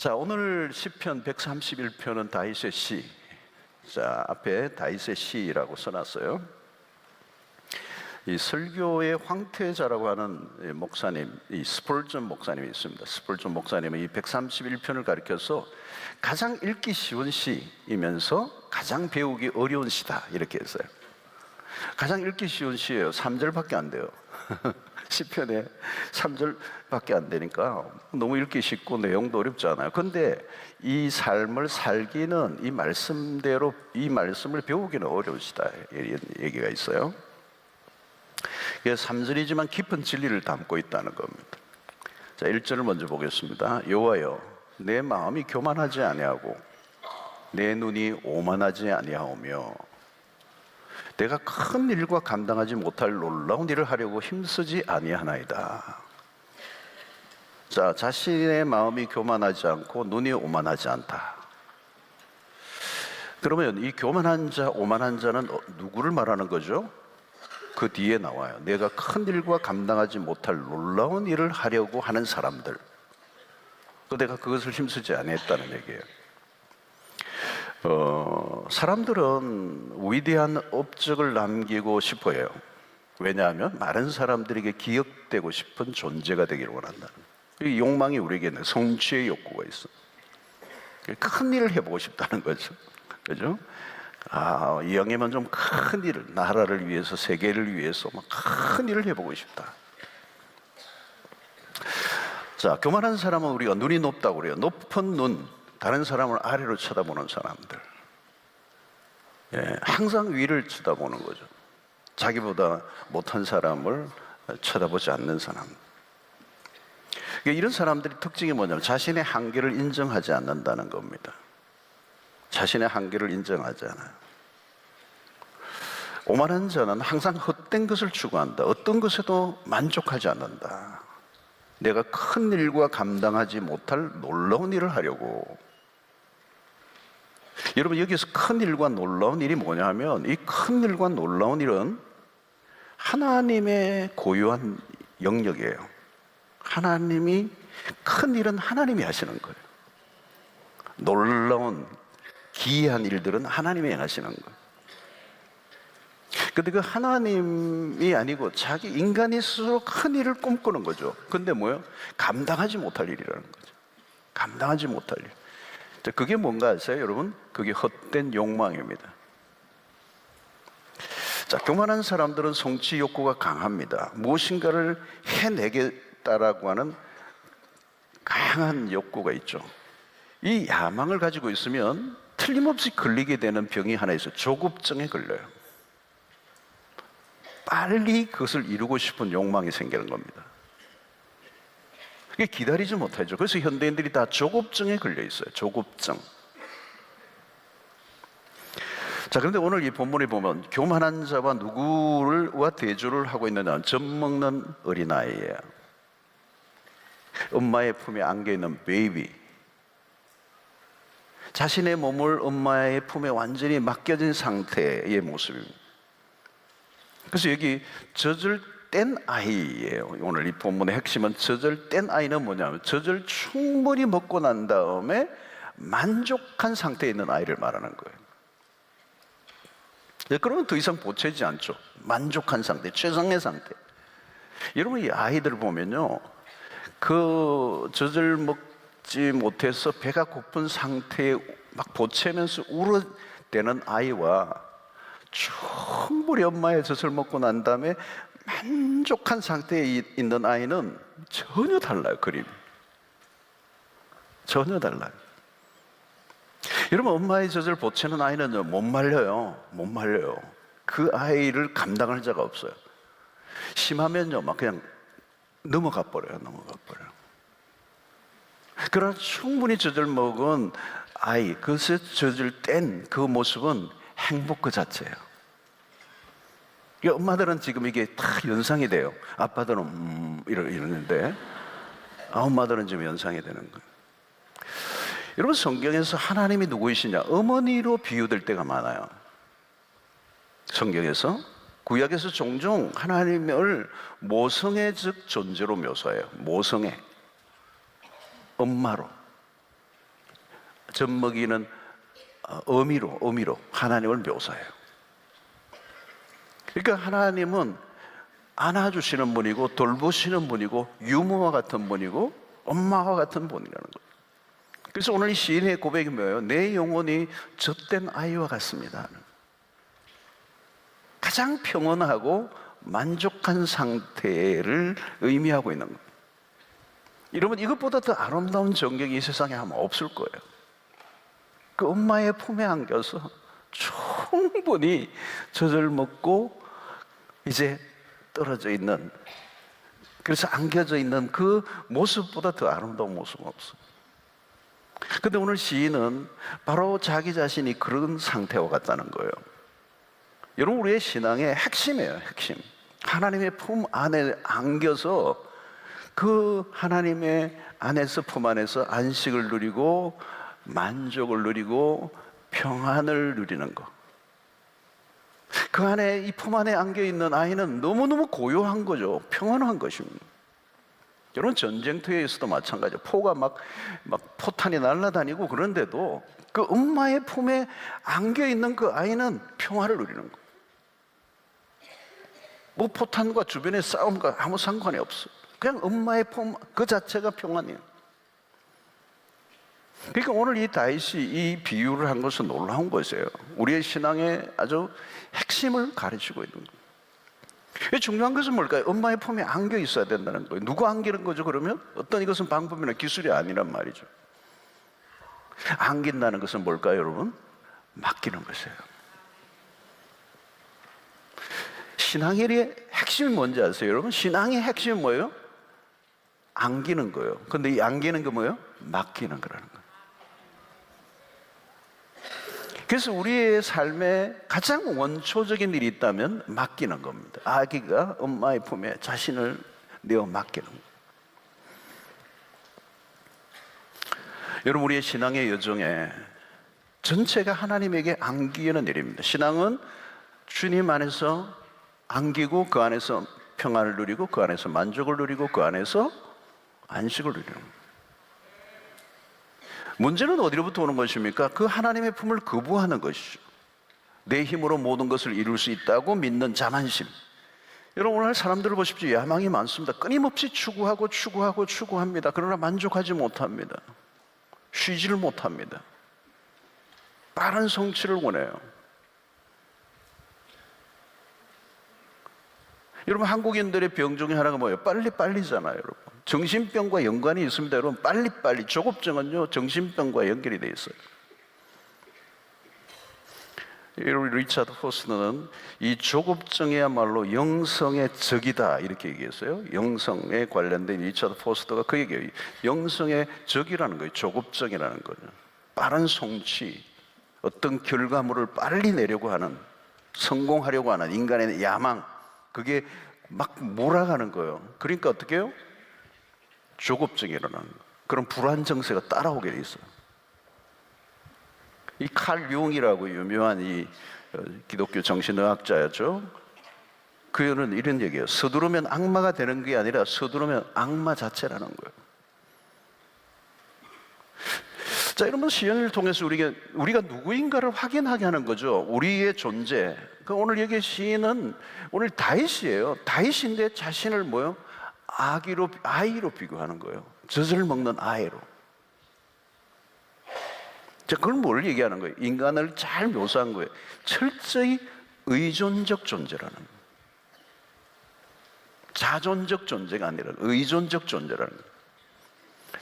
자, 오늘 시편 131편은 다윗의 시. 자, 앞에 다윗의 시라고 써놨어요. 이 설교의 황태자라고 하는 목사님, 이 스펄전 목사님이 있습니다. 스펄전 목사님은 이 131편을 가리켜서 가장 읽기 쉬운 시이면서 가장 배우기 어려운 시다, 이렇게 했어요. 가장 읽기 쉬운 시예요. 3절밖에 안 돼요. 시편에 3절밖에 안 되니까 너무 읽기 쉽고 내용도 어렵지 않아요. 근데 이 삶을 살기는 이 말씀대로 이 말씀을 배우기는 어려우시다, 이런 얘기가 있어요. 이게 3절이지만 깊은 진리를 담고 있다는 겁니다. 자, 1절을 먼저 보겠습니다. 여호와여, 내 마음이 교만하지 아니하고 내 눈이 오만하지 아니하오며 내가 큰 일과 감당하지 못할 놀라운 일을 하려고 힘쓰지 아니하나이다. 자, 자신의 마음이 교만하지 않고 눈이 오만하지 않다. 그러면 이 교만한 자, 오만한 자는 누구를 말하는 거죠? 그 뒤에 나와요. 내가 큰 일과 감당하지 못할 놀라운 일을 하려고 하는 사람들. 또 내가 그것을 힘쓰지 아니했다는 얘기예요. 사람들은 위대한 업적을 남기고 싶어 해요. 왜냐하면 많은 사람들에게 기억되고 싶은 존재가 되기를 원한다는 이 욕망이 우리에게는 성취의 욕구가 있어. 큰 일을 해보고 싶다는 거죠. 그죠? 이왕이면 좀 큰 일을, 나라를 위해서, 세계를 위해서 큰 일을 해보고 싶다. 자, 교만한 사람은 우리가 눈이 높다고 그래요. 높은 눈, 다른 사람을 아래로 쳐다보는 사람들. 항상 위를 쳐다보는 거죠. 자기보다 못한 사람을 쳐다보지 않는 사람. 이런 사람들의 특징이 뭐냐면 자신의 한계를 인정하지 않는다는 겁니다. 자신의 한계를 인정하지 않아요. 오만한 자는 항상 헛된 것을 추구한다. 어떤 것에도 만족하지 않는다. 내가 큰 일과 감당하지 못할 놀라운 일을 하려고. 여러분, 여기서 큰 일과 놀라운 일이 뭐냐 하면 이 큰 일과 놀라운 일은 하나님의 고유한 영역이에요. 하나님이, 큰 일은 하나님이 하시는 거예요. 놀라운 기이한 일들은 하나님이 하시는 거예요. 근데 그 하나님이 아니고 자기 인간이 스스로 큰 일을 꿈꾸는 거죠. 근데 뭐예요? 감당하지 못할 일이라는 거죠. 감당하지 못할 일. 자, 그게 뭔가 아세요, 여러분? 그게 헛된 욕망입니다. 자, 교만한 사람들은 성취 욕구가 강합니다. 무엇인가를 해내겠다라고 하는 강한 욕구가 있죠. 이 야망을 가지고 있으면 틀림없이 걸리게 되는 병이 하나 있어요. 조급증에 걸려요. 빨리 그것을 이루고 싶은 욕망이 생기는 겁니다. 그게 기다리지 못하죠. 그래서 현대인들이 다 조급증에 걸려 있어요. 조급증. 자, 그런데 오늘 이 본문에 보면 교만한 자와 누구와 대조를 하고 있느냐는 젖먹는 어린아이예요. 엄마의 품에 안겨있는 베이비. 자신의 몸을 엄마의 품에 완전히 맡겨진 상태의 모습입니다. 그래서 여기 젖을 뗀 아이예요. 오늘 이 본문의 핵심은 젖을 뗀 아이는 뭐냐면 젖을 충분히 먹고 난 다음에 만족한 상태에 있는 아이를 말하는 거예요. 그러면 더 이상 보채지 않죠. 만족한 상태, 최상의 상태. 여러분, 이 아이들 보면요, 그 젖을 먹지 못해서 배가 고픈 상태에 막 보채면서 울어대는 아이와 충분히 엄마의 젖을 먹고 난 다음에 만족한 상태에 있는 아이는 전혀 달라요. 그림이 전혀 달라요. 여러분, 엄마의 젖을 보채는 아이는 못 말려요. 못 말려요. 그 아이를 감당할 자가 없어요. 심하면요, 막 그냥 넘어가 버려요. 넘어가 버려요. 그러나 충분히 젖을 먹은 아이, 그 젖을 뗀 그 모습은 행복 그 자체예요. 엄마들은 지금 이게 다 연상이 돼요. 아빠들은 이러는데 엄마들은 지금 연상이 되는 거예요. 여러분, 성경에서 하나님이 누구이시냐? 어머니로 비유될 때가 많아요. 성경에서, 구약에서 종종 하나님을 모성애적 존재로 묘사해요. 모성애, 엄마로. 젖먹이는 어미로 하나님을 묘사해요. 그러니까 하나님은 안아주시는 분이고 돌보시는 분이고 유모와 같은 분이고 엄마와 같은 분이라는 거예요. 그래서 오늘 이 시인의 고백이 뭐예요? 내 영혼이 젖된 아이와 같습니다. 가장 평온하고 만족한 상태를 의미하고 있는 거예요. 여러분, 이것보다 더 아름다운 전경이 이 세상에 아마 없을 거예요. 그 엄마의 품에 안겨서 충분히 젖을 먹고 이제 떨어져 있는, 그래서 안겨져 있는 그 모습보다 더 아름다운 모습은 없어요. 근데 오늘 시인은 바로 자기 자신이 그런 상태와 같다는 거예요. 여러분, 우리의 신앙의 핵심이에요, 핵심. 하나님의 품 안에 안겨서 그 하나님의 안에서, 품 안에서 안식을 누리고 만족을 누리고 평안을 누리는 것. 그 안에, 이 품 안에 안겨 있는 아이는 너무너무 고요한 거죠. 평안한 것입니다. 여러분, 전쟁터에서도 마찬가지예요. 포가 막 포탄이 날아다니고 그런데도 그 엄마의 품에 안겨 있는 그 아이는 평화를 누리는 거예요. 뭐 포탄과 주변의 싸움과 아무 상관이 없어요. 그냥 엄마의 품 그 자체가 평안이에요. 그러니까 오늘 이 다윗이 이 비유를 한 것은 놀라운 것이에요. 우리의 신앙의 아주 핵심을 가르치고 있는 거예요. 중요한 것은 뭘까요? 엄마의 품에 안겨 있어야 된다는 거예요. 누구 안기는 거죠, 그러면? 어떤 이것은 방법이나 기술이 아니란 말이죠. 안긴다는 것은 뭘까요, 여러분? 맡기는 것이에요. 신앙의 핵심이 뭔지 아세요, 여러분? 신앙의 핵심이 뭐예요? 안기는 거예요. 근데 이 안기는 게 뭐예요? 맡기는 거라는 거예요. 그래서 우리의 삶에 가장 원초적인 일이 있다면 맡기는 겁니다. 아기가 엄마의 품에 자신을 내어 맡기는 거예요. 여러분, 우리의 신앙의 여정에 전체가 하나님에게 안기는 일입니다. 신앙은 주님 안에서 안기고 그 안에서 평안을 누리고 그 안에서 만족을 누리고 그 안에서 안식을 누리는 거예요. 문제는 어디로부터 오는 것입니까? 그 하나님의 품을 거부하는 것이죠. 내 힘으로 모든 것을 이룰 수 있다고 믿는 자만심. 여러분, 오늘 사람들을 보십시오. 야망이 많습니다. 끊임없이 추구합니다. 그러나 만족하지 못합니다. 쉬지를 못합니다. 빠른 성취를 원해요. 여러분, 한국인들의 병 중에 하나가 뭐예요? 빨리빨리잖아요, 여러분. 정신병과 연관이 있습니다, 여러분. 빨리빨리. 조급증은요, 정신병과 연결이 되어 있어요. 여러분, 리차드 포스터는 이 조급증이야말로 영성의 적이다, 이렇게 얘기했어요. 영성에 관련된 리차드 포스터가 그 얘기예요. 영성의 적이라는 거예요. 조급증이라는 거죠. 빠른 성취, 어떤 결과물을 빨리 내려고 하는, 성공하려고 하는 인간의 야망, 그게 막 몰아가는 거예요. 그러니까 어떻게 해요? 조급증이 일어나는 거예요. 그런 불안 정세가 따라오게 돼 있어요. 이 칼 융이라고 유명한 이 기독교 정신의학자였죠. 그는 이런 얘기예요. 서두르면 악마가 되는 게 아니라 서두르면 악마 자체라는 거예요. 자, 여러분, 시연을 통해서 우리가 누구인가를 확인하게 하는 거죠. 우리의 존재. 오늘 여기 시인은 오늘 다윗이에요. 다윗인데 자신을 뭐요? 아이로 비교하는 거예요. 젖을 먹는 아이로. 자, 그걸 뭘 얘기하는 거예요? 인간을 잘 묘사한 거예요. 철저히 의존적 존재라는 거예요. 자존적 존재가 아니라 의존적 존재라는 거예요.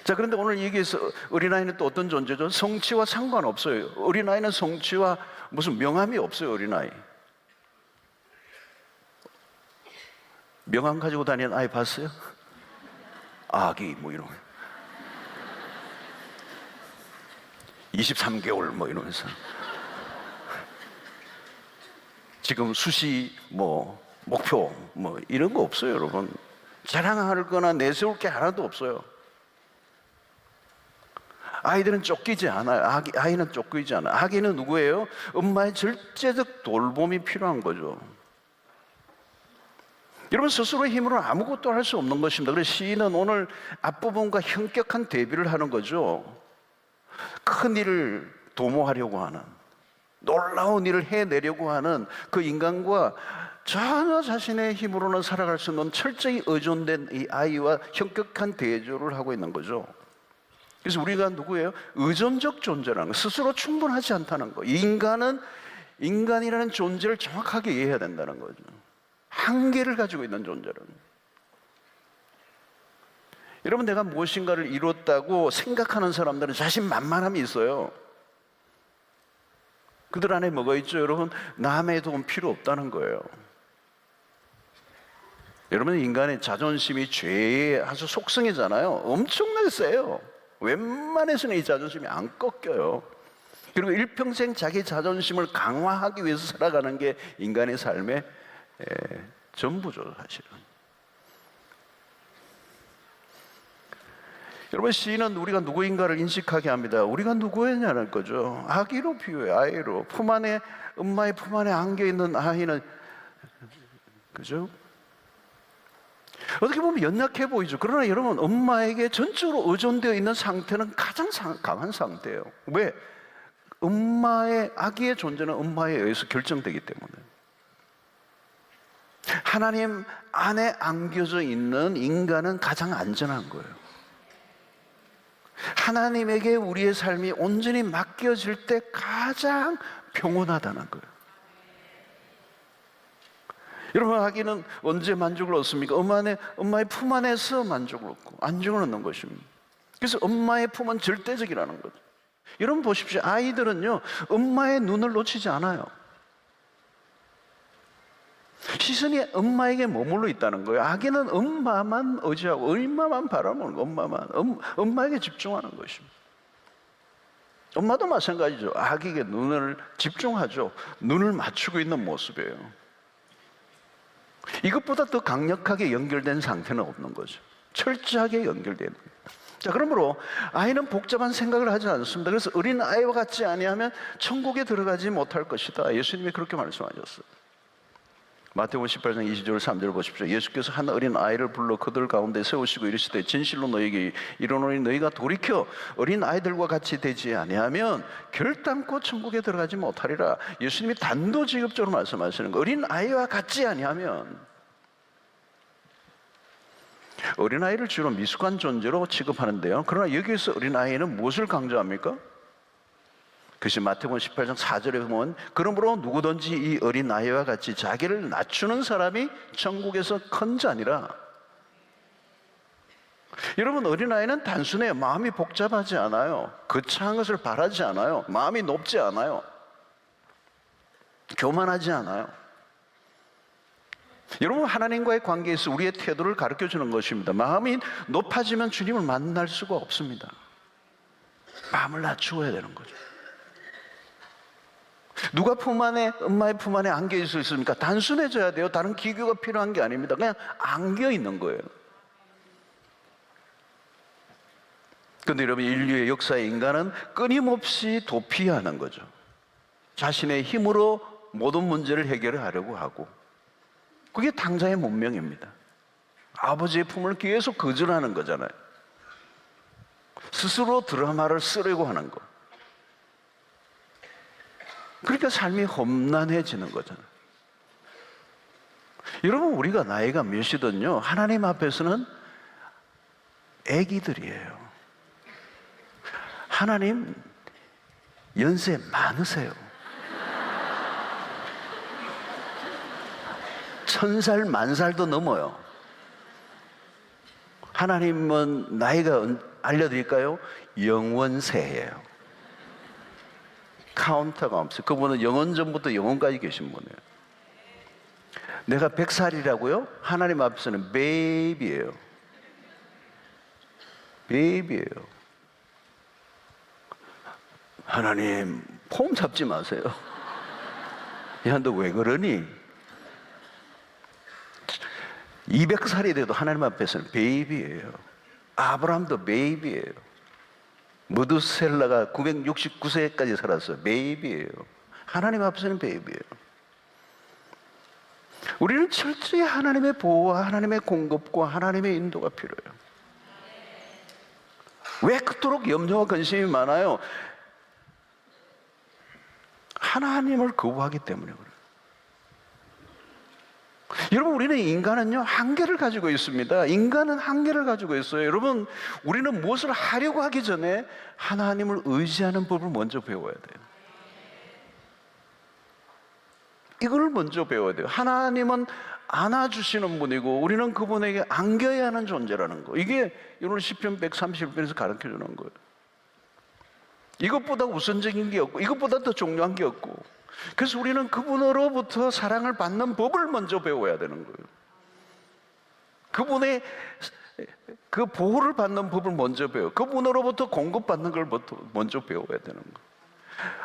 자, 그런데 오늘 여기에서 어린아이는 또 어떤 존재죠? 성취와 상관없어요. 어린아이는 성취와 무슨 명함이 없어요, 어린아이. 명함 가지고 다니는 아이 봤어요? 아기 뭐 이런 23개월 뭐 이러면서 지금 수시 뭐 목표 뭐 이런 거 없어요, 여러분. 자랑할 거나 내세울 게 하나도 없어요. 아이들은 쫓기지 않아요. 아이는 쫓기지 않아요. 아기는 누구예요? 엄마의 절제적 돌봄이 필요한 거죠. 여러분, 스스로의 힘으로는 아무것도 할 수 없는 것입니다. 그래서 시인은 오늘 앞부분과 현격한 대비를 하는 거죠. 큰 일을 도모하려고 하는, 놀라운 일을 해내려고 하는 그 인간과 전혀 자신의 힘으로는 살아갈 수 없는 철저히 의존된 이 아이와 현격한 대조를 하고 있는 거죠. 그래서 우리가 누구예요? 의존적 존재라는 거, 스스로 충분하지 않다는 거. 인간은 인간이라는 존재를 정확하게 이해해야 된다는 거죠. 한계를 가지고 있는 존재라는 거예요. 여러분, 내가 무엇인가를 이뤘다고 생각하는 사람들은 자신만만함이 있어요. 그들 안에 뭐가 있죠? 여러분, 남의 도움 필요 없다는 거예요. 여러분, 인간의 자존심이 죄의 아주 속성이잖아요. 엄청나게 세요. 웬만해서는 이 자존심이 안 꺾여요. 그리고 일평생 자기 자존심을 강화하기 위해서 살아가는 게 인간의 삶의 전부죠, 사실은. 여러분, 시인은 우리가 누구인가를 인식하게 합니다. 우리가 누구였냐는 거죠. 아기로 비유해요. 아이로. 엄마의 품 안에 안겨있는 아이는, 그죠? 어떻게 보면 연약해 보이죠. 그러나 여러분, 엄마에게 전적으로 의존되어 있는 상태는 가장 강한 상태예요. 왜? 아기의 존재는 엄마에 의해서 결정되기 때문에. 하나님 안에 안겨져 있는 인간은 가장 안전한 거예요. 하나님에게 우리의 삶이 온전히 맡겨질 때 가장 평온하다는 거예요. 여러분, 아기는 언제 만족을 얻습니까? 엄마의 품 안에서 만족을 얻고 안정을 얻는 것입니다. 그래서 엄마의 품은 절대적이라는 거죠. 여러분 보십시오. 아이들은요, 엄마의 눈을 놓치지 않아요. 시선이 엄마에게 머물러 있다는 거예요. 아기는 엄마만 의지하고 엄마만 바라보는 거예요. 엄마에게 집중하는 것입니다. 엄마도 마찬가지죠. 아기에게 눈을 집중하죠. 눈을 맞추고 있는 모습이에요. 이것보다 더 강력하게 연결된 상태는 없는 거죠. 철저하게 연결되는 거예요. 자, 그러므로 아이는 복잡한 생각을 하지 않습니다. 그래서 어린 아이와 같지 아니하면 천국에 들어가지 못할 것이다. 예수님이 그렇게 말씀하셨어요. 마태복음 18장 20절 3절 보십시오. 예수께서 한 어린 아이를 불러 그들 가운데 세우시고 이르시되 진실로 너희에게 이르노니 너희가 돌이켜 어린 아이들과 같이 되지 아니하면 결단코 천국에 들어가지 못하리라. 예수님이 단도직입적으로 말씀하시는 거예요. 어린 아이와 같지 아니하면. 어린아이를 주로 미숙한 존재로 취급하는데요, 그러나 여기에서 어린아이는 무엇을 강조합니까? 그것이 마태복음 18장 4절에 보면 그러므로 누구든지 이 어린아이와 같이 자기를 낮추는 사람이 천국에서 큰 자니라. 여러분, 어린아이는 단순해요. 마음이 복잡하지 않아요. 거창한 것을 바라지 않아요. 마음이 높지 않아요. 교만하지 않아요. 여러분, 하나님과의 관계에서 우리의 태도를 가르쳐주는 것입니다. 마음이 높아지면 주님을 만날 수가 없습니다. 마음을 낮추어야 되는 거죠. 누가 엄마의 품 안에 안겨 있습니까? 단순해져야 돼요. 다른 기교가 필요한 게 아닙니다. 그냥 안겨 있는 거예요. 그런데 여러분, 인류의 역사의 인간은 끊임없이 도피하는 거죠. 자신의 힘으로 모든 문제를 해결하려고 하고, 그게 당자의 문명입니다. 아버지의 품을 계속 거절하는 거잖아요. 스스로 드라마를 쓰려고 하는 거. 그러니까 삶이 험난해지는 거잖아요. 여러분, 우리가 나이가 몇이든요, 하나님 앞에서는 애기들이에요. 하나님 연세 많으세요. 1000살, 10,000살도 넘어요. 하나님은 나이가 알려드릴까요? 영원세예요. 카운터가 없어요. 그분은 영원 전부터 영원까지 계신 분이에요. 내가 100살이라고요? 하나님 앞에서는 베이비예요. 베이비예요. 하나님, 폼 잡지 마세요. 야, 너 왜 그러니? 200살이 돼도 하나님 앞에서는 베이비예요. 아브라함도 베이비예요. 무드셀라가 969세까지 살았어요. 베이비예요. 하나님 앞에서는 베이비예요. 우리는 철저히 하나님의 보호와 하나님의 공급과 하나님의 인도가 필요해요. 왜 그토록 염려와 근심이 많아요? 하나님을 거부하기 때문에 그래요. 여러분, 우리는 인간은요, 한계를 가지고 있습니다. 인간은 한계를 가지고 있어요. 여러분, 우리는 무엇을 하려고 하기 전에 하나님을 의지하는 법을 먼저 배워야 돼요. 이걸 먼저 배워야 돼요. 하나님은 안아주시는 분이고 우리는 그분에게 안겨야 하는 존재라는 거. 이게 여러분 시편 131편에서 가르쳐주는 거예요. 이것보다 우선적인 게 없고 이것보다 더 중요한 게 없고, 그래서 우리는 그분으로부터 사랑을 받는 법을 먼저 배워야 되는 거예요. 그분의 그 보호를 받는 법을 먼저 배워, 그분으로부터 공급받는 걸 먼저 배워야 되는 거예요.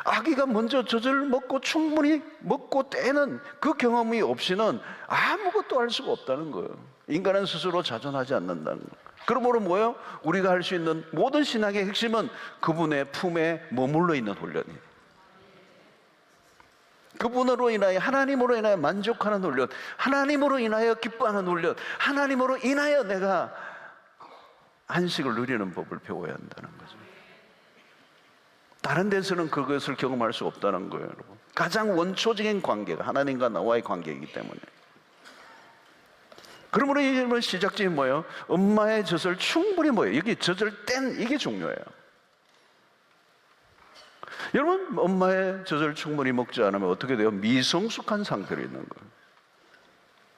아기가 먼저 젖을 먹고 충분히 먹고 떼는 그 경험이 없이는 아무것도 할 수가 없다는 거예요. 인간은 스스로 자존하지 않는다는 거예요. 그러므로 뭐예요? 우리가 할 수 있는 모든 신학의 핵심은 그분의 품에 머물러 있는 훈련이에요. 그분으로 인하여, 하나님으로 인하여 만족하는 훈련, 하나님으로 인하여 기뻐하는 훈련, 하나님으로 인하여 내가 안식을 누리는 법을 배워야 한다는 거죠. 다른 데서는 그것을 경험할 수 없다는 거예요, 여러분. 가장 원초적인 관계가 하나님과 나와의 관계이기 때문에. 그러므로 이 시작점이 뭐예요? 엄마의 젖을 충분히 뭐예요? 여기 젖을 뗀, 이게 중요해요. 여러분, 엄마의 젖을 충분히 먹지 않으면 어떻게 돼요? 미성숙한 상태로 있는 거예요.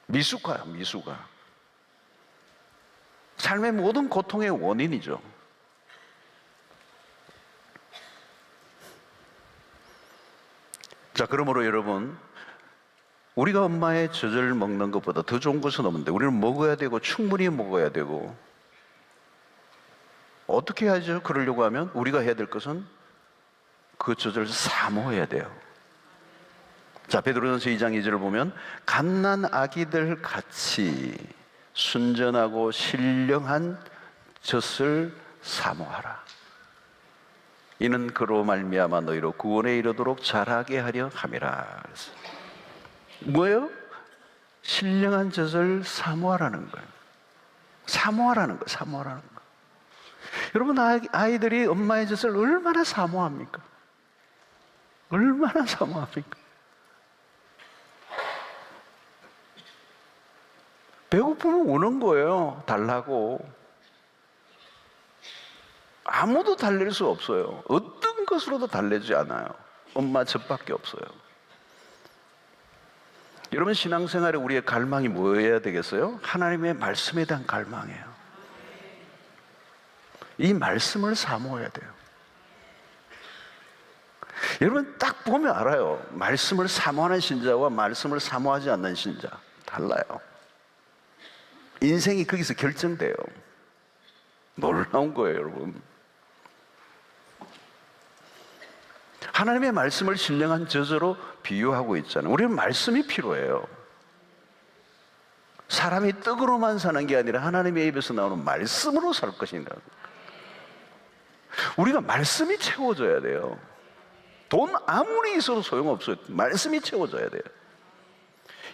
미숙화요, 미숙화. 삶의 모든 고통의 원인이죠. 자, 그러므로 여러분, 우리가 엄마의 젖을 먹는 것보다 더 좋은 것은 없는데 우리는 먹어야 되고 충분히 먹어야 되고, 어떻게 하죠? 그러려고 하면 우리가 해야 될 것은 그 젖을 사모해야 돼요. 자, 베드로전서 2장 2절을 보면 갓난 아기들 같이 순전하고 신령한 젖을 사모하라. 이는 그로 말미암아 너희로 구원에 이르도록 자라게 하려 함이라. 뭐예요? 신령한 젖을 사모하라는 거예요. 사모하라는 거예요. 사모하라는 거예요. 여러분, 아이들이 엄마의 젖을 얼마나 사모합니까? 얼마나 사모합니까? 배고프면 우는 거예요. 달라고. 아무도 달랠 수 없어요. 어떤 것으로도 달래지 않아요. 엄마 젖밖에 없어요. 여러분, 신앙생활에 우리의 갈망이 뭐여야 되겠어요? 하나님의 말씀에 대한 갈망이에요. 이 말씀을 사모해야 돼요. 여러분, 딱 보면 알아요. 말씀을 사모하는 신자와 말씀을 사모하지 않는 신자 달라요. 인생이 거기서 결정돼요. 놀라운 거예요, 여러분. 하나님의 말씀을 신령한 젖으로 비유하고 있잖아요. 우리는 말씀이 필요해요. 사람이 떡으로만 사는 게 아니라 하나님의 입에서 나오는 말씀으로 살 것이다. 우리가 말씀이 채워져야 돼요. 돈 아무리 있어도 소용없어요. 말씀이 채워져야 돼요.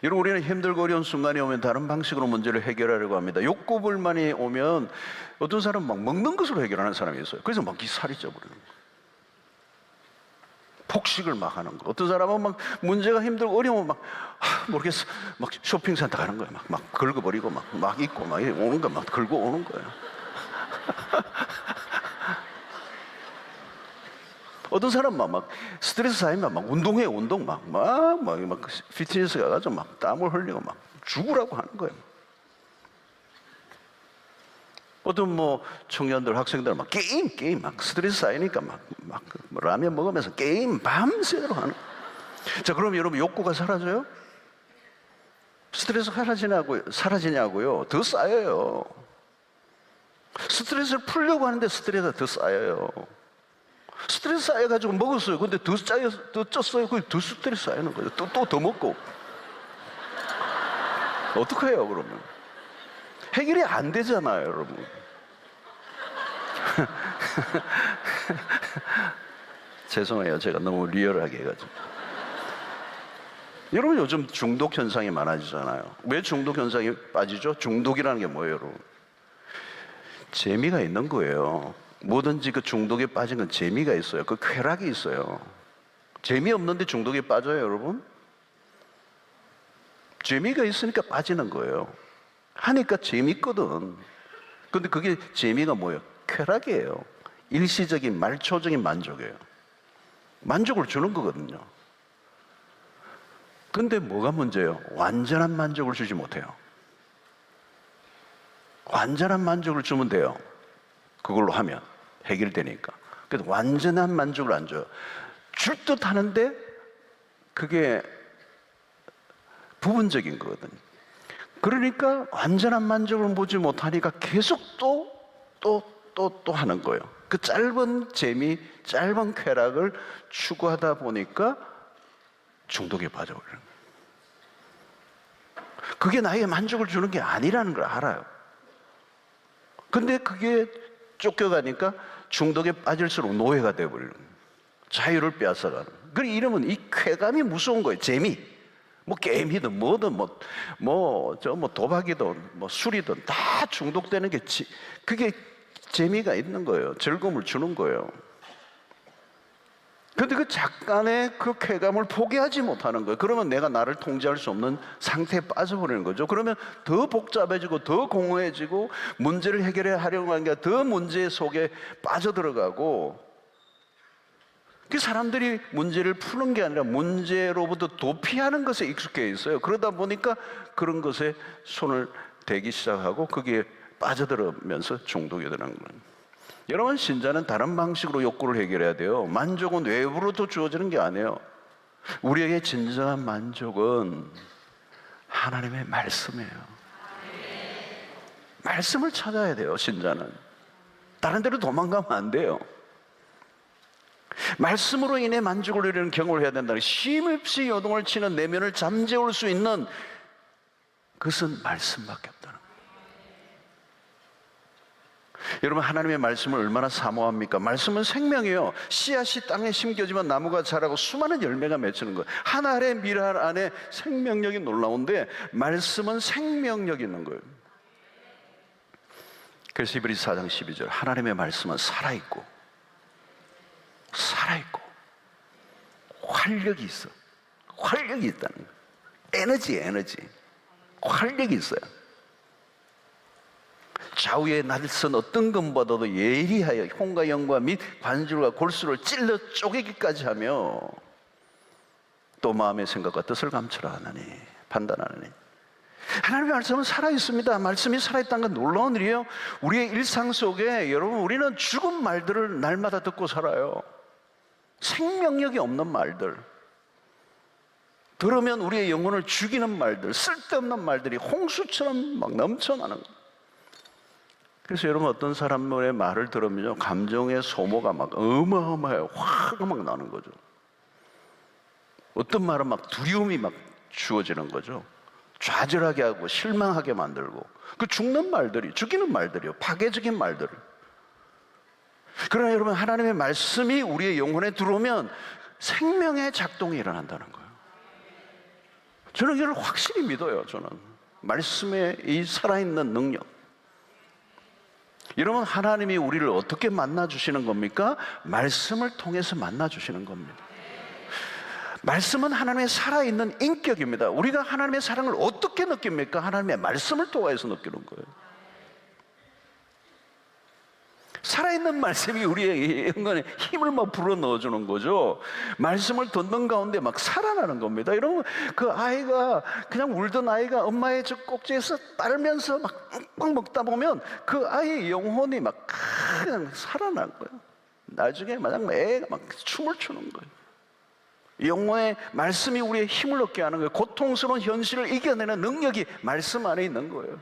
여러분, 우리는 힘들고 어려운 순간이 오면 다른 방식으로 문제를 해결하려고 합니다. 욕구 불만이 오면 어떤 사람은 막 먹는 것으로 해결하는 사람이 있어요. 그래서 막 살이 쪄버리는 거예요. 폭식을 막 하는 거. 어떤 사람은 막 문제가 힘들고 어려우면 막 모르겠어, 막 쇼핑센터 가는 거예요. 막 긁어버리고 막 입고 막 오는 거 막 긁어 오는 거예요. 어떤 사람은 막 스트레스 쌓이면 막 운동해, 운동 막 피트니스 가가지고 막 땀을 흘리고 막 죽으라고 하는 거예요. 어떤 청년들, 학생들 막 게임 막 스트레스 쌓이니까 막 라면 먹으면서 게임 밤새도록 하는. 자, 그럼 여러분, 욕구가 사라져요? 스트레스 사라지냐고요? 더 쌓여요. 스트레스를 풀려고 하는데 스트레스가 더 쌓여요. 스트레스 쌓여가지고 먹었어요. 근데 더 쪘어요. 그게 더 스트레스 쌓이는 거예요. 또 더 먹고. 어떻게 해요, 그러면? 해결이 안 되잖아요, 여러분. 죄송해요. 제가 너무 리얼하게 해가지고. 여러분, 요즘 중독 현상이 많아지잖아요. 왜 중독 현상이 빠지죠? 중독이라는 게 뭐예요, 여러분? 재미가 있는 거예요. 뭐든지 그 중독에 빠진 건 재미가 있어요. 그 쾌락이 있어요. 재미없는데 중독에 빠져요, 여러분? 재미가 있으니까 빠지는 거예요. 하니까 재밌거든. 근데 그게 재미가 뭐예요? 쾌락이에요. 일시적인 말초적인 만족이에요. 만족을 주는 거거든요. 근데 뭐가 문제예요? 완전한 만족을 주지 못해요. 완전한 만족을 주면 돼요. 그걸로 하면 해결되니까. 그래서 완전한 만족을 안 줘요. 줄 듯 하는데 그게 부분적인 거거든요. 그러니까 완전한 만족을 보지 못하니까 계속 또 하는 거예요. 그 짧은 재미, 짧은 쾌락을 추구하다 보니까 중독에 빠져버리는 거예요. 그게 나에게 만족을 주는 게 아니라는 걸 알아요. 근데 그게 쫓겨가니까 중독에 빠질수록 노예가 되어버리는 거예요. 자유를 빼앗아가는. 그 이러면 이 쾌감이 무서운 거예요. 재미. 뭐 게임이든 뭐든 도박이든 뭐 술이든 다 중독되는 게 그게 재미가 있는 거예요. 즐거움을 주는 거예요. 근데 그 잠깐의 그 쾌감을 포기하지 못하는 거예요. 그러면 내가 나를 통제할 수 없는 상태에 빠져버리는 거죠. 그러면 더 복잡해지고 더 공허해지고 문제를 해결하려고 하는 게 더 문제 속에 빠져들어가고, 그 사람들이 문제를 푸는 게 아니라 문제로부터 도피하는 것에 익숙해 있어요. 그러다 보니까 그런 것에 손을 대기 시작하고 거기에 빠져들면서 중독이 되는 거예요. 여러분, 신자는 다른 방식으로 욕구를 해결해야 돼요. 만족은 외부로부터 주어지는 게 아니에요. 우리에게 진정한 만족은 하나님의 말씀이에요. 말씀을 찾아야 돼요. 신자는 다른 데로 도망가면 안 돼요. 말씀으로 인해 만족을 누리는 경험을 해야 된다. 쉼없이 요동을 치는 내면을 잠재울 수 있는 그것은 말씀밖에 없다는 거예요. 여러분, 하나님의 말씀을 얼마나 사모합니까? 말씀은 생명이에요. 씨앗이 땅에 심겨지면 나무가 자라고 수많은 열매가 맺히는 거예요. 한 알의 밀알 안에 생명력이 놀라운데 말씀은 생명력이 있는 거예요. 그래서 히브리서 4장 12절, 하나님의 말씀은 살아있고 활력이 있어. 활력이 있다는 거예요. 에너지 활력이 있어요. 좌우에 날선 어떤 것보다도 예리하여 흉과 영과 및 관절과 골수를 찔러 쪼개기까지 하며 또 마음의 생각과 뜻을 감찰하나니 판단하나니. 하나님의 말씀은 살아있습니다. 말씀이 살아있다는 건 놀라운 일이에요. 우리의 일상 속에 여러분, 우리는 죽은 말들을 날마다 듣고 살아요. 생명력이 없는 말들, 들으면 우리의 영혼을 죽이는 말들, 쓸데없는 말들이 홍수처럼 막 넘쳐나는 거예요. 그래서 여러분, 어떤 사람들의 말을 들으면요, 감정의 소모가 막 어마어마해요. 화가 막 나는 거죠. 어떤 말은 막 두려움이 막 주어지는 거죠. 좌절하게 하고 실망하게 만들고, 그 죽는 말들이, 죽이는 말들이요, 파괴적인 말들. 그러나 여러분, 하나님의 말씀이 우리의 영혼에 들어오면 생명의 작동이 일어난다는 거예요. 저는 이걸 확실히 믿어요. 저는 말씀의 이 살아있는 능력. 여러분, 하나님이 우리를 어떻게 만나주시는 겁니까? 말씀을 통해서 만나주시는 겁니다. 말씀은 하나님의 살아있는 인격입니다. 우리가 하나님의 사랑을 어떻게 느낍니까? 하나님의 말씀을 통해서 느끼는 거예요. 살아있는 말씀이 우리의 영혼에 힘을 막 불어넣어주는 거죠. 말씀을 듣는 가운데 막 살아나는 겁니다. 여러분, 그 아이가, 그냥 울던 아이가 엄마의 저 꼭지에서 따르면서 막 꽉 먹다 보면 그 아이의 영혼이 막 그냥 살아난 거예요. 나중에 만약 애가 막 춤을 추는 거예요. 영혼의 말씀이 우리의 힘을 얻게 하는 거예요. 고통스러운 현실을 이겨내는 능력이 말씀 안에 있는 거예요.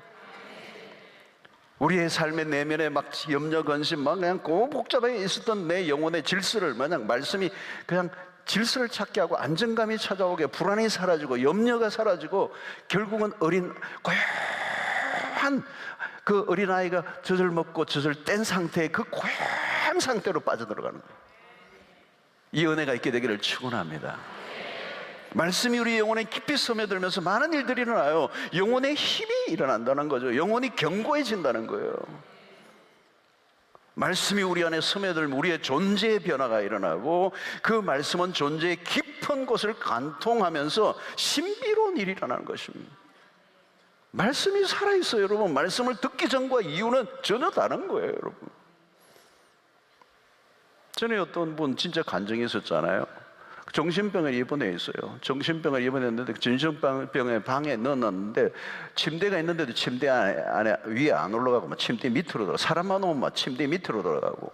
우리의 삶의 내면에 막 염려, 근심, 막 그냥 복잡하게 있었던 내 영혼의 질서를 만약 말씀이 그냥 질서를 찾게 하고 안정감이 찾아오게, 불안이 사라지고 염려가 사라지고 결국은 고요한 그 어린아이가 젖을 먹고 젖을 뗀 상태의 그 고요한 상태로 빠져들어가는 거예요. 이 은혜가 있게 되기를 축원합니다. 말씀이 우리 영혼에 깊이 스며들면서 많은 일들이 일어나요. 영혼의 힘이 일어난다는 거죠. 영혼이 견고해진다는 거예요. 말씀이 우리 안에 스며들면 우리의 존재의 변화가 일어나고, 그 말씀은 존재의 깊은 곳을 관통하면서 신비로운 일이 일어나는 것입니다. 말씀이 살아있어요, 여러분. 말씀을 듣기 전과 이유는 전혀 다른 거예요, 여러분. 전에 어떤 분 진짜 간증이 있었잖아요. 정신병에 입원해 있어요. 정신병을 입원했는데 정신병의 방에 넣어놨는데 침대가 있는데도 침대 안에 위에 안 올라가고 막 침대 밑으로 들어가. 사람만 오면 막 침대 밑으로 들어가고.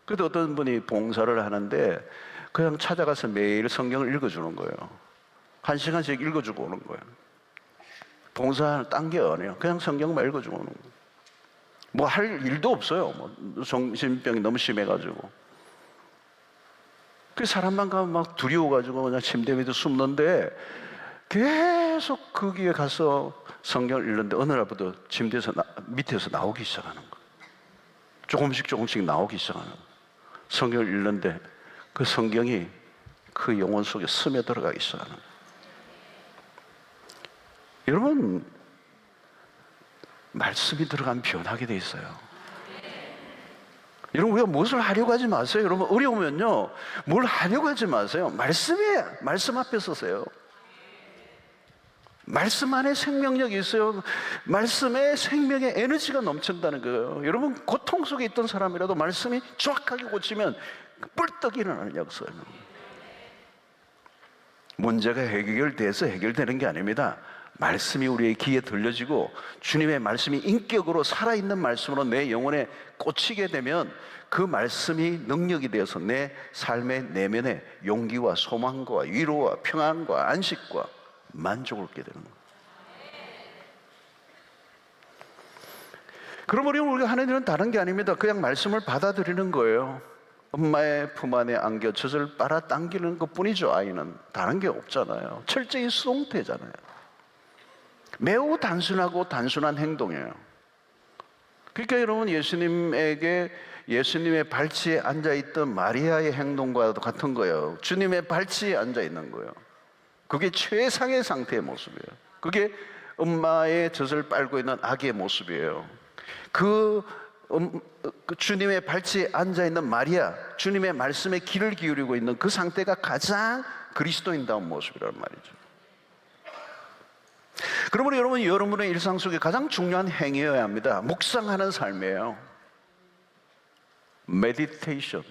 그래도 어떤 분이 봉사를 하는데 그냥 찾아가서 매일 성경을 읽어주는 거예요. 1시간씩 읽어주고 오는 거예요. 봉사는 딴 게 아니에요. 그냥 성경만 읽어주고 오는 거예요. 뭐 할 일도 없어요. 뭐 정신병이 너무 심해가지고. 그 사람만 가면 막 두려워가지고 그냥 침대 밑에 숨는데, 계속 거기에 가서 성경을 읽는데 어느 날부터 침대에서 밑에서 나오기 시작하는 거예요. 조금씩 나오기 시작하는 거예요. 성경을 읽는데 그 성경이 그 영혼 속에 스며들어가기 시작하는 거예요. 여러분, 말씀이 들어가면 변하게 돼 있어요. 여러분, 우리가 무엇을 하려고 하지 마세요. 여러분, 어려우면요, 뭘 하려고 하지 마세요. 말씀 앞에 서세요. 말씀 안에 생명력이 있어요. 말씀에 생명의 에너지가 넘친다는 거예요. 여러분, 고통 속에 있던 사람이라도 말씀이 정확하게 고치면 뿔떡 일어나는 역사예요. 문제가 해결돼서 해결되는 게 아닙니다. 말씀이 우리의 귀에 들려지고 주님의 말씀이 인격으로 살아있는 말씀으로 내 영혼에 꽂히게 되면 그 말씀이 능력이 되어서 내 삶의 내면에 용기와 소망과 위로와 평안과 안식과 만족을 얻게 되는 거예요. 그러므로 우리가 하는 일은 다른 게 아닙니다. 그냥 말씀을 받아들이는 거예요. 엄마의 품 안에 안겨 젖을 빨아당기는 것뿐이죠. 아이는 다른 게 없잖아요. 철저히 수동태잖아요. 매우 단순하고 단순한 행동이에요. 그러니까 여러분, 예수님의 발치에 앉아있던 마리아의 행동과도 같은 거예요. 주님의 발치에 앉아있는 거예요. 그게 최상의 상태의 모습이에요. 그게 엄마의 젖을 빨고 있는 아기의 모습이에요. 그 주님의 발치에 앉아있는 마리아, 주님의 말씀에 귀를 기울이고 있는 그 상태가 가장 그리스도인다운 모습이란 말이죠. 그러므로 여러분의 일상 속에 가장 중요한 행위여야 합니다. 묵상하는 삶이에요. 메디테이션,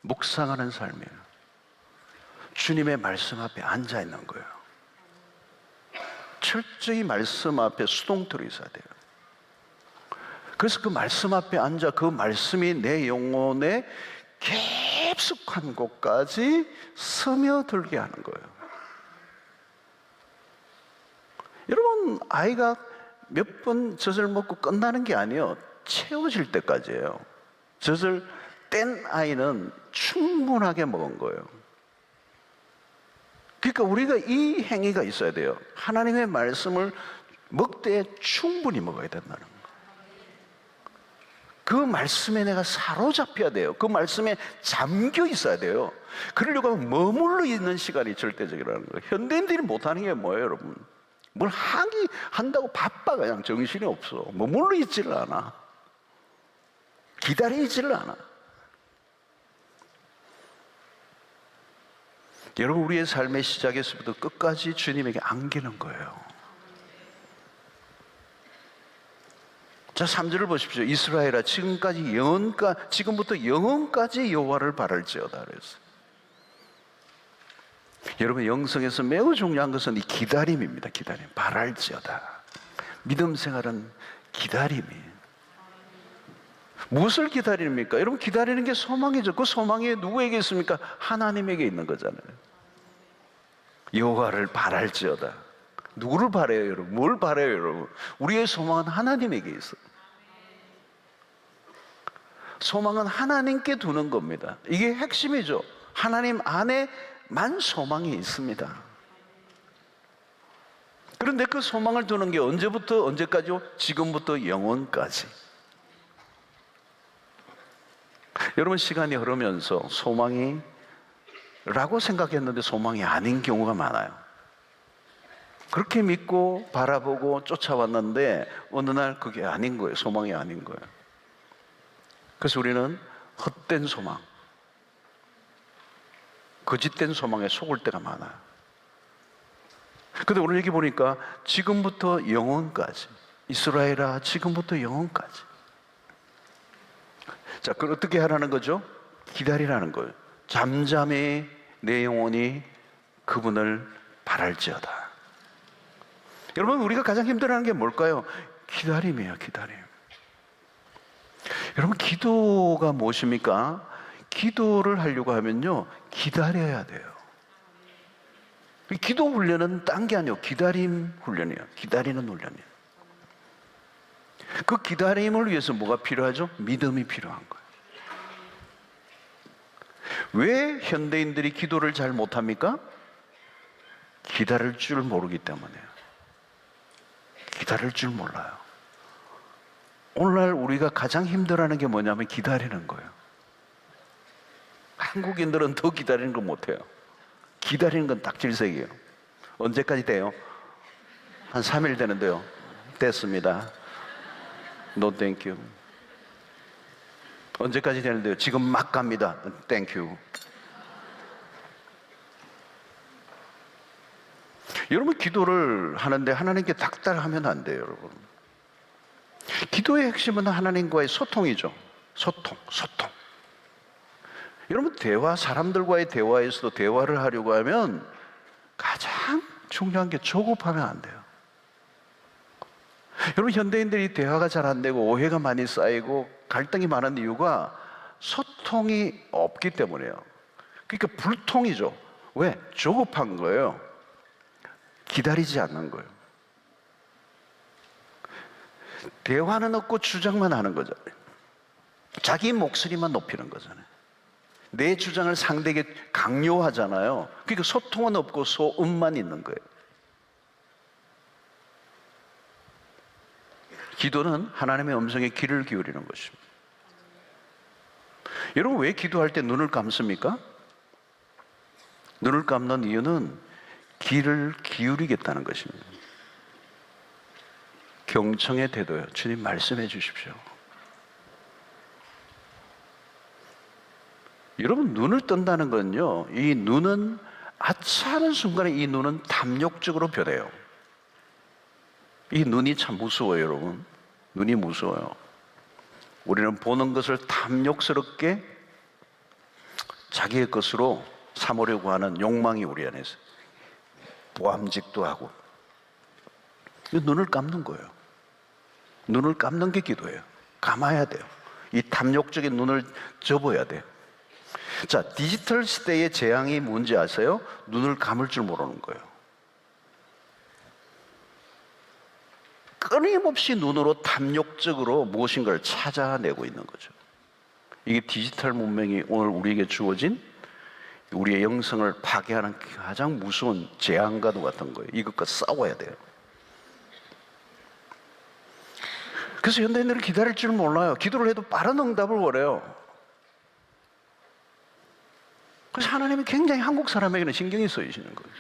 묵상하는 삶이에요. 주님의 말씀 앞에 앉아 있는 거예요. 철저히 말씀 앞에 수동태로 있어야 돼요. 그래서 그 말씀 앞에 앉아 그 말씀이 내 영혼에 깊숙한 곳까지 스며들게 하는 거예요. 여러분, 아이가 몇 번 젖을 먹고 끝나는 게 아니에요. 채워질 때까지예요. 젖을 뗀 아이는 충분하게 먹은 거예요. 그러니까 우리가 이 행위가 있어야 돼요. 하나님의 말씀을 먹되 충분히 먹어야 된다는 거예요. 그 말씀에 내가 사로잡혀야 돼요. 그 말씀에 잠겨 있어야 돼요. 그러려고 하면 머물러 있는 시간이 절대적이라는 거예요. 현대인들이 못하는 게 뭐예요, 여러분? 뭘 한다고 바빠. 그냥 정신이 없어. 머물러 있지를 않아. 기다리지를 않아. 여러분, 우리의 삶의 시작에서부터 끝까지 주님에게 안기는 거예요. 자, 3절을 보십시오. 이스라엘아, 지금부터 영원까지 여호와를 바랄지어다 그랬어요. 여러분, 영성에서 매우 중요한 것은 이 기다림입니다. 기다림. 바랄지어다. 믿음 생활은 기다림이에요. 무엇을 기다립니까? 여러분, 기다리는 게 소망이죠. 그 소망이 누구에게 있습니까? 하나님에게 있는 거잖아요. 여호와를 바랄지어다. 누구를 바라요, 여러분? 뭘 바라요, 여러분? 우리의 소망은 하나님에게 있어요. 소망은 하나님께 두는 겁니다. 이게 핵심이죠. 하나님 안에만 소망이 있습니다. 그런데 그 소망을 두는 게 언제부터 언제까지요? 지금부터 영원까지. 여러분, 시간이 흐르면서 소망이라고 생각했는데 소망이 아닌 경우가 많아요. 그렇게 믿고 바라보고 쫓아왔는데 어느 날 그게 아닌 거예요. 소망이 아닌 거예요. 그래서 우리는 헛된 소망, 거짓된 소망에 속을 때가 많아요. 근데 오늘 여기 보니까 지금부터 영원까지, 이스라엘아 지금부터 영원까지. 자, 그걸 어떻게 하라는 거죠? 기다리라는 거예요. 잠잠히 내 영혼이 그분을 바랄지어다. 여러분, 우리가 가장 힘들어하는 게 뭘까요? 기다림이에요. 기다림. 여러분, 기도가 무엇입니까? 기도를 하려고 하면요, 기다려야 돼요. 기도 훈련은 딴 게 아니에요. 기다림 훈련이에요. 기다리는 훈련이에요. 그 기다림을 위해서 뭐가 필요하죠? 믿음이 필요한 거예요. 왜 현대인들이 기도를 잘 못합니까? 기다릴 줄 모르기 때문에요. 기다릴 줄 몰라요. 오늘날 우리가 가장 힘들어하는 게 뭐냐면 기다리는 거예요. 한국인들은 더 기다리는 거 못해요. 기다리는 건 딱 질색이에요. 언제까지 돼요? 한 3일 되는데요. 됐습니다. No thank you. 언제까지 되는데요? 지금 막 갑니다. Thank you. 여러분, 기도를 하는데 하나님께 닥달하면 안 돼요, 여러분. 기도의 핵심은 하나님과의 소통이죠. 소통. 여러분, 사람들과의 대화에서도 대화를 하려고 하면 가장 중요한 게 조급하면 안 돼요. 여러분, 현대인들이 대화가 잘 안 되고 오해가 많이 쌓이고 갈등이 많은 이유가 소통이 없기 때문이에요. 그러니까 불통이죠. 왜? 조급한 거예요. 기다리지 않는 거예요. 대화는 없고 주장만 하는 거잖아요. 자기 목소리만 높이는 거잖아요. 내 주장을 상대에게 강요하잖아요. 그러니까 소통은 없고 소음만 있는 거예요. 기도는 하나님의 음성에 귀를 기울이는 것입니다. 여러분, 왜 기도할 때 눈을 감습니까? 눈을 감는 이유는 귀를 기울이겠다는 것입니다. 경청의 태도요. 주님, 말씀해 주십시오. 여러분, 눈을 뜬다는 건요, 이 눈은 아차 하는 순간에 이 눈은 탐욕적으로 변해요. 이 눈이 참 무서워요, 여러분. 눈이 무서워요. 우리는 보는 것을 탐욕스럽게 자기의 것으로 삼으려고 하는 욕망이 우리 안에 있어요. 보암직도 하고. 눈을 감는 거예요. 눈을 감는 게 기도예요. 감아야 돼요. 이 탐욕적인 눈을 접어야 돼요. 자, 디지털 시대의 재앙이 뭔지 아세요? 눈을 감을 줄 모르는 거예요. 끊임없이 눈으로 탐욕적으로 무엇인가를 찾아내고 있는 거죠. 이게 디지털 문명이 오늘 우리에게 주어진 우리의 영성을 파괴하는 가장 무서운 재앙과도 같은 거예요. 이것과 싸워야 돼요. 그래서 현대인들은 기다릴 줄 몰라요. 기도를 해도 빠른 응답을 원해요. 그래서 하나님이 굉장히 한국 사람에게는 신경이 쓰이시는 거예요.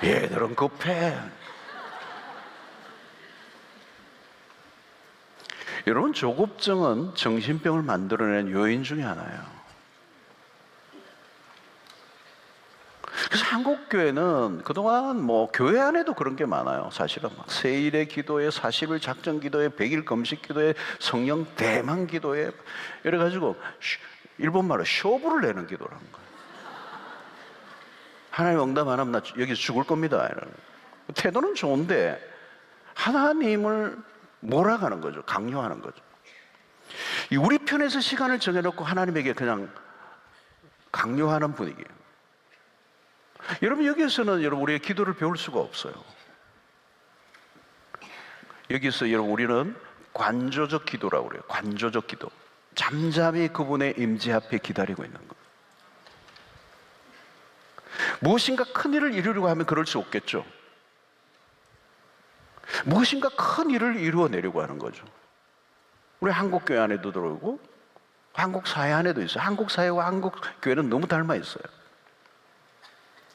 얘들은 급해. 여러분, 조급증은 정신병을 만들어내는 요인 중에 하나예요. 그래서 한국 교회는 그동안 교회 안에도 그런 게 많아요. 사실은 세일의 기도에, 40일 작정 기도에, 100일 금식 기도에, 성령 대망 기도에, 이래 가지고 일본말로 쇼부를 내는 기도라는 거예요. 하나님 응답 안 하면 나 여기서 죽을 겁니다. 이런 태도는 좋은데 하나님을 몰아가는 거죠. 강요하는 거죠. 우리 편에서 시간을 정해놓고 하나님에게 그냥 강요하는 분위기예요. 여러분, 여기에서는 우리의 기도를 배울 수가 없어요. 여기서 우리는 관조적 기도라고 그래요. 관조적 기도. 잠잠히 그분의 임재 앞에 기다리고 있는 것. 무엇인가 큰 일을 이루려고 하면 그럴 수 없겠죠. 무엇인가 큰 일을 이루어내려고 하는 거죠. 우리 한국 교회 안에도 들어오고 한국 사회 안에도 있어요. 한국 사회와 한국 교회는 너무 닮아 있어요.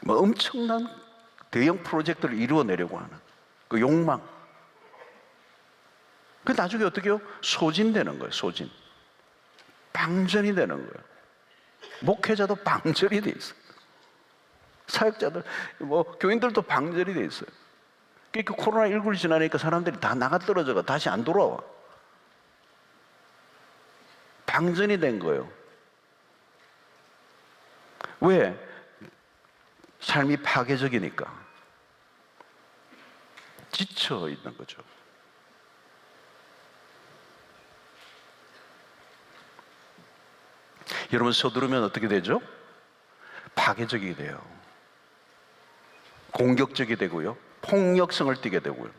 엄청난 대형 프로젝트를 이루어내려고 하는 그 욕망. 그 나중에 어떻게 해요? 소진되는 거예요. 소진. 방전이 되는 거예요. 목회자도 방전이 돼 있어요. 사역자들, 교인들도 방전이 돼 있어요. 그러니까 코로나19를 지나니까 사람들이 다 나가 떨어져가 다시 안 돌아와. 방전이 된 거예요. 왜? 삶이 파괴적이니까. 지쳐 있는 거죠. 여러분, 서두르면 어떻게 되죠? 파괴적이 돼요. 공격적이 되고요. 폭력성을 띠게 되고요.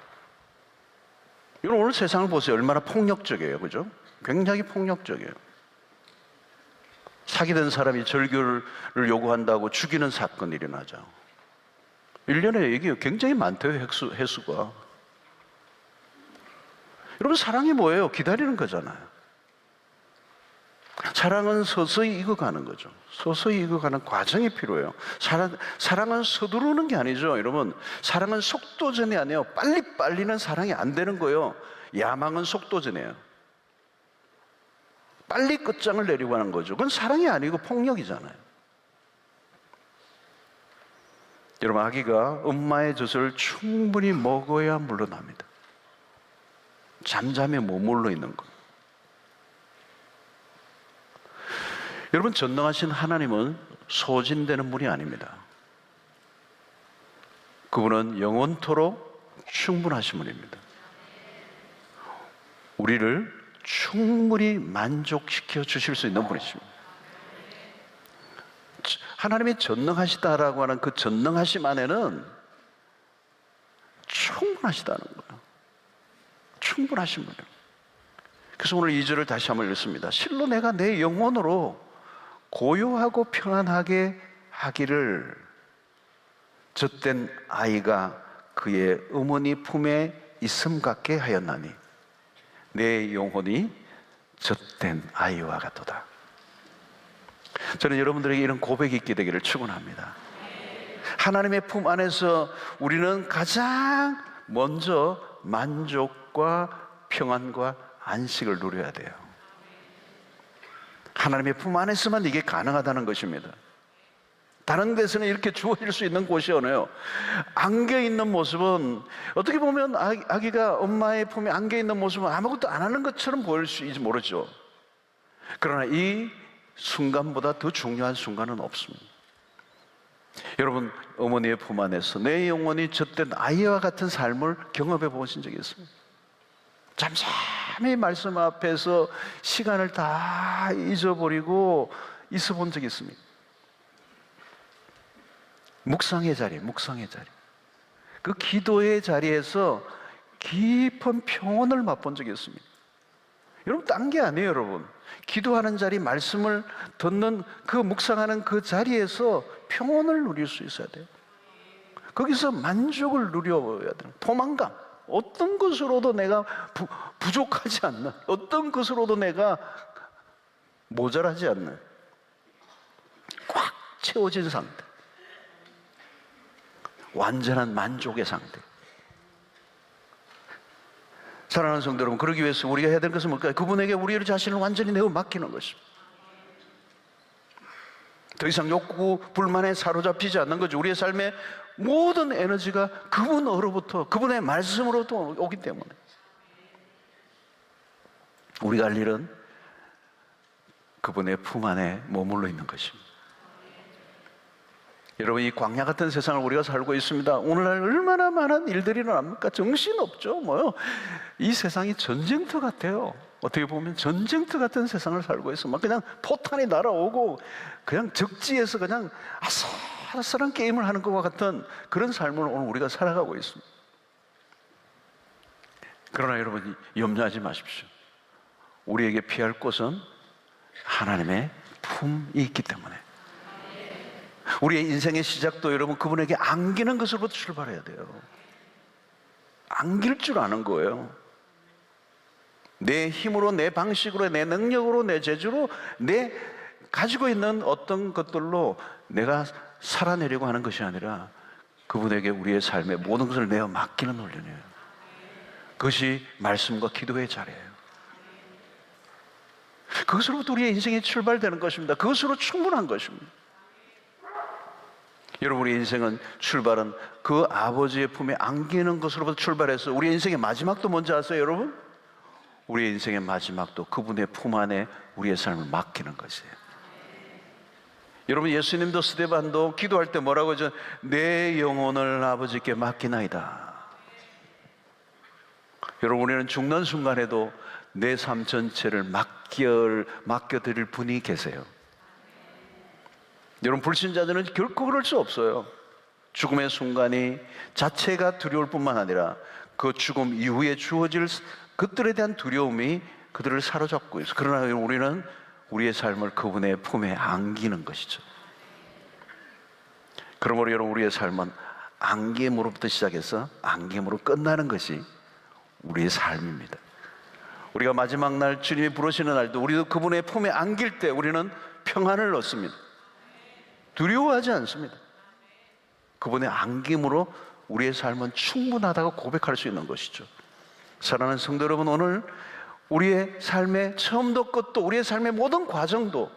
여러분, 오늘 세상을 보세요. 얼마나 폭력적이에요. 그죠? 굉장히 폭력적이에요. 사기된 사람이 절규를 요구한다고 죽이는 사건이 일어나죠. 1년에 이게 굉장히 많대요. 횟수가. 여러분, 사랑이 뭐예요? 기다리는 거잖아요. 사랑은 서서히 익어가는 거죠. 서서히 익어가는 과정이 필요해요. 사랑은 서두르는 게 아니죠. 여러분, 사랑은 속도전이 아니에요. 빨리는 사랑이 안 되는 거예요. 야망은 속도전이에요. 빨리 끝장을 내려고 하는 거죠. 그건 사랑이 아니고 폭력이잖아요. 여러분, 아기가 엄마의 젖을 충분히 먹어야 물러납니다. 잠잠히 머물러 있는 거. 여러분, 전능하신 하나님은 소진되는 분이 아닙니다. 그분은 영원토록 충분하신 분입니다. 우리를 충분히 만족시켜 주실 수 있는 분이십니다. 하나님이 전능하시다라고 하는 그 전능하심 안에는 충분하시다는 거예요. 충분하신 분이에요. 그래서 오늘 2절을 다시 한번 읽습니다. 실로 내가 내 영혼으로 고요하고 평안하게 하기를 젖된 아이가 그의 어머니 품에 있음 같게 하였나니 내 영혼이 젖된 아이와 같도다. 저는 여러분들에게 이런 고백이 있게 되기를 축원합니다. 하나님의 품 안에서 우리는 가장 먼저 만족과 평안과 안식을 누려야 돼요. 하나님의 품 안에서만 이게 가능하다는 것입니다. 다른 데서는 이렇게 주어질 수 있는 곳이 어느요? 안겨있는 모습은, 어떻게 보면 아기가 엄마의 품에 안겨있는 모습은 아무것도 안 하는 것처럼 보일 수 있을지 모르죠. 그러나 이 순간보다 더 중요한 순간은 없습니다. 여러분, 어머니의 품 안에서 내 영혼이 젖된 아이와 같은 삶을 경험해 보신 적이 있습니다. 잠잠히 말씀 앞에서 시간을 다 잊어버리고 있어 본 적이 있습니다. 묵상의 자리. 그 기도의 자리에서 깊은 평온을 맛본 적이 있습니다. 여러분, 딴 게 아니에요, 여러분. 기도하는 자리, 말씀을 듣는 그 묵상하는 그 자리에서 평온을 누릴 수 있어야 돼요. 거기서 만족을 누려야 돼요. 포만감. 어떤 것으로도 내가 부족하지 않는, 어떤 것으로도 내가 모자라지 않는 꽉 채워진 상태. 완전한 만족의 상태. 사랑하는 성도 여러분, 그러기 위해서 우리가 해야 되는 것은 뭘까요? 그분에게 우리 자신을 완전히 내어 맡기는 것입니다. 더 이상 욕구, 불만에 사로잡히지 않는 거죠. 우리의 삶의 모든 에너지가 그분으로부터, 그분의 말씀으로부터 오기 때문에 우리가 할 일은 그분의 품 안에 머물러 있는 것입니다. 여러분, 이 광야 같은 세상을 우리가 살고 있습니다. 오늘날 얼마나 많은 일들이 일어납니까? 정신없죠. 이 세상이 전쟁터 같아요. 어떻게 보면 전쟁터 같은 세상을 살고 있어. 막 그냥 포탄이 날아오고 그냥 적지에서 그냥 아슬아슬한 게임을 하는 것과 같은 그런 삶을 오늘 우리가 살아가고 있습니다. 그러나 여러분, 염려하지 마십시오. 우리에게 피할 곳은 하나님의 품이 있기 때문에. 우리의 인생의 시작도 여러분, 그분에게 안기는 것으로부터 출발해야 돼요. 안길 줄 아는 거예요. 내 힘으로, 내 방식으로, 내 능력으로, 내 재주로, 내 가지고 있는 어떤 것들로 내가 살아내려고 하는 것이 아니라 그분에게 우리의 삶의 모든 것을 내어 맡기는 훈련이에요. 그것이 말씀과 기도의 자리예요. 그것으로부터 우리의 인생이 출발되는 것입니다. 그것으로 충분한 것입니다. 여러분, 우리 인생은 출발은 그 아버지의 품에 안기는 것으로부터 출발해서 우리 인생의 마지막도 뭔지 아세요, 여러분? 우리의 인생의 마지막도 그분의 품 안에 우리의 삶을 맡기는 것이에요. 여러분, 예수님도 스데반도 기도할 때 뭐라고 하죠? 내 영혼을 아버지께 맡기나이다. 여러분, 우리는 죽는 순간에도 내 삶 전체를 맡겨드릴 분이 계세요. 여러분, 불신자들은 결코 그럴 수 없어요. 죽음의 순간이 자체가 두려울 뿐만 아니라 그 죽음 이후에 주어질 그들에 대한 두려움이 그들을 사로잡고 있어요. 그러나 우리는 우리의 삶을 그분의 품에 안기는 것이죠. 그러므로 여러분, 우리의 삶은 안김으로부터 시작해서 안김으로 끝나는 것이 우리의 삶입니다. 우리가 마지막 날 주님이 부르시는 날도 우리도 그분의 품에 안길 때 우리는 평안을 얻습니다. 두려워하지 않습니다. 그분의 안김으로 우리의 삶은 충분하다고 고백할 수 있는 것이죠. 사랑하는 성도 여러분, 오늘 우리의 삶의 처음도 끝도 우리의 삶의 모든 과정도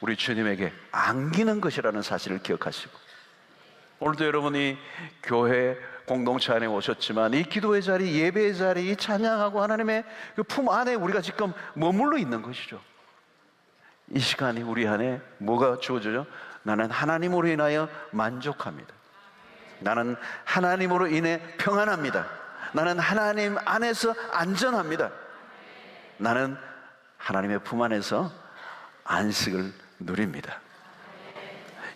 우리 주님에게 안기는 것이라는 사실을 기억하시고, 오늘도 여러분이 교회 공동체 안에 오셨지만 이 기도의 자리, 예배의 자리, 이 찬양하고 하나님의 그 품 안에 우리가 지금 머물러 있는 것이죠. 이 시간이 우리 안에 뭐가 주어져요? 나는 하나님으로 인하여 만족합니다. 나는 하나님으로 인해 평안합니다. 나는 하나님 안에서 안전합니다. 나는 하나님의 품 안에서 안식을 누립니다.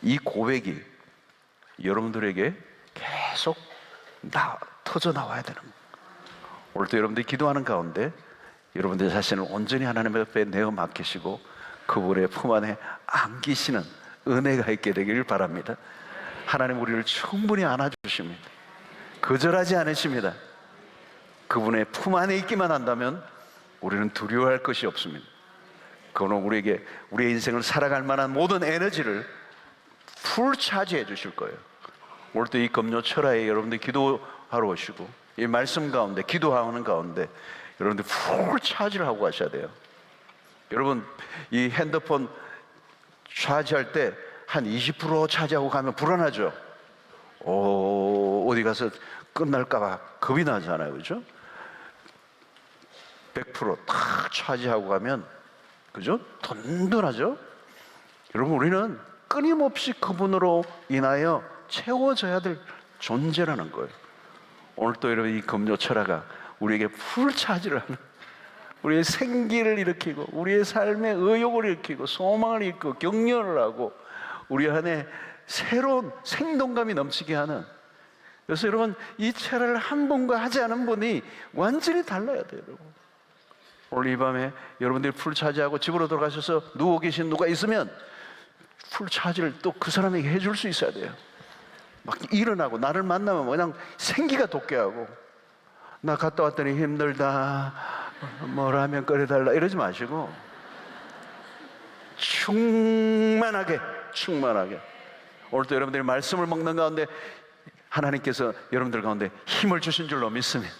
이 고백이 여러분들에게 계속 터져 나와야 되는 거예요. 오늘도 여러분들이 기도하는 가운데 여러분들 자신을 온전히 하나님 앞에 내어 맡기시고 그분의 품 안에 안기시는 은혜가 있게 되기를 바랍니다. 하나님 우리를 충분히 안아주십니다. 거절하지 않으십니다. 그분의 품 안에 있기만 한다면 우리는 두려워할 것이 없습니다. 그분은 우리에게 우리의 인생을 살아갈 만한 모든 에너지를 풀 차지해 주실 거예요. 오늘도 이 금요 철야에 여러분들 기도하러 오시고 이 말씀 가운데 기도하는 가운데 여러분들 풀 차지를 하고 가셔야 돼요. 여러분, 이 핸드폰 차지할 때 한 20% 차지하고 가면 불안하죠. 어디 가서 끝날까 봐 겁이 나잖아요, 그죠? 100%탁 차지하고 가면, 그죠? 든든하죠? 여러분, 우리는 끊임없이 그분으로 인하여 채워져야 될 존재라는 거예요. 오늘 또 여러분, 이 금요 철야가 우리에게 풀 차지를 하는, 우리의 생기를 일으키고 우리의 삶의 의욕을 일으키고 소망을 일으키고 격려를 하고 우리 안에 새로운 생동감이 넘치게 하는, 그래서 여러분, 이 철야를 한 분과 하지 않은 분이 완전히 달라야 돼요. 여러분, 오늘 이 밤에 여러분들이 풀 차지하고 집으로 돌아가셔서 누워 계신 누가 있으면 풀 차지를 또 그 사람에게 해줄 수 있어야 돼요. 막 일어나고 나를 만나면 그냥 생기가 돋게 하고, 나 갔다 왔더니 힘들다, 뭐라면 끓여달라 이러지 마시고 충만하게 오늘도 여러분들이 말씀을 먹는 가운데 하나님께서 여러분들 가운데 힘을 주신 줄로 믿습니다.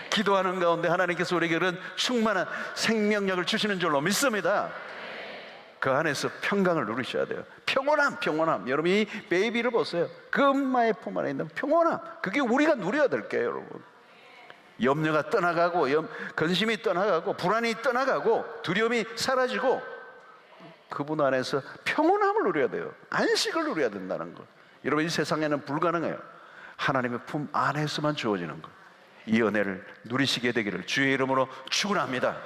기도하는 가운데 하나님께서 우리에게 그런 충만한 생명력을 주시는 줄로 믿습니다. 그 안에서 평강을 누리셔야 돼요. 평온함. 여러분, 이 베이비를 보세요. 그 엄마의 품 안에 있는 평온함, 그게 우리가 누려야 될 게요. 여러분, 염려가 떠나가고 근심이 떠나가고 불안이 떠나가고 두려움이 사라지고 그분 안에서 평온함을 누려야 돼요. 안식을 누려야 된다는 거. 여러분, 이 세상에는 불가능해요. 하나님의 품 안에서만 주어지는 거. 이 은혜를 누리시게 되기를 주의 이름으로 축원합니다.